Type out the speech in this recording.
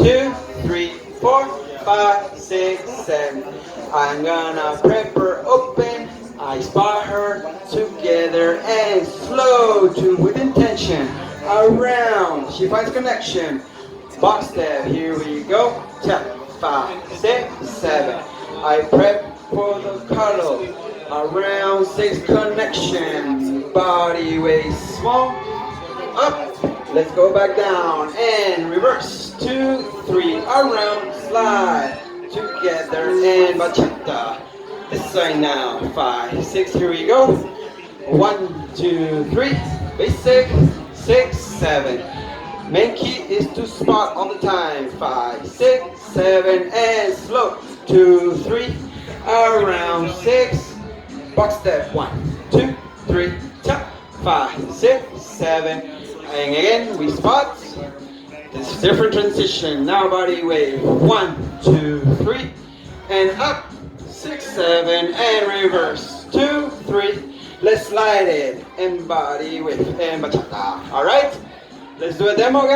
2, 3, 4, 5, 6, 7. I'm gonna prep her open. I spot her together and slow to with intention. Around, she finds connection. Box step, here we go. Tap, 5, 6, 7. I prep for the cuddle. Around 6 connection. Body weight small. Up. Let's go back down and reverse. 2, 3. Around, slide together and bachata. This side now. 5, 6. Here we go. 1, 2, 3. Basic. 6, 7. Main key is to spot on the time. 5, 6, 7, and slow. 2, 3, around 6. Box step. 1, 2, 3, tap. 5, 6, 7, and again we spot. This different transition. Now body weight. 1, 2, 3, and up. 6, 7, and reverse. 2, 3. Let's slide it and body weight and bachata. All right. Let's do a demo, guys.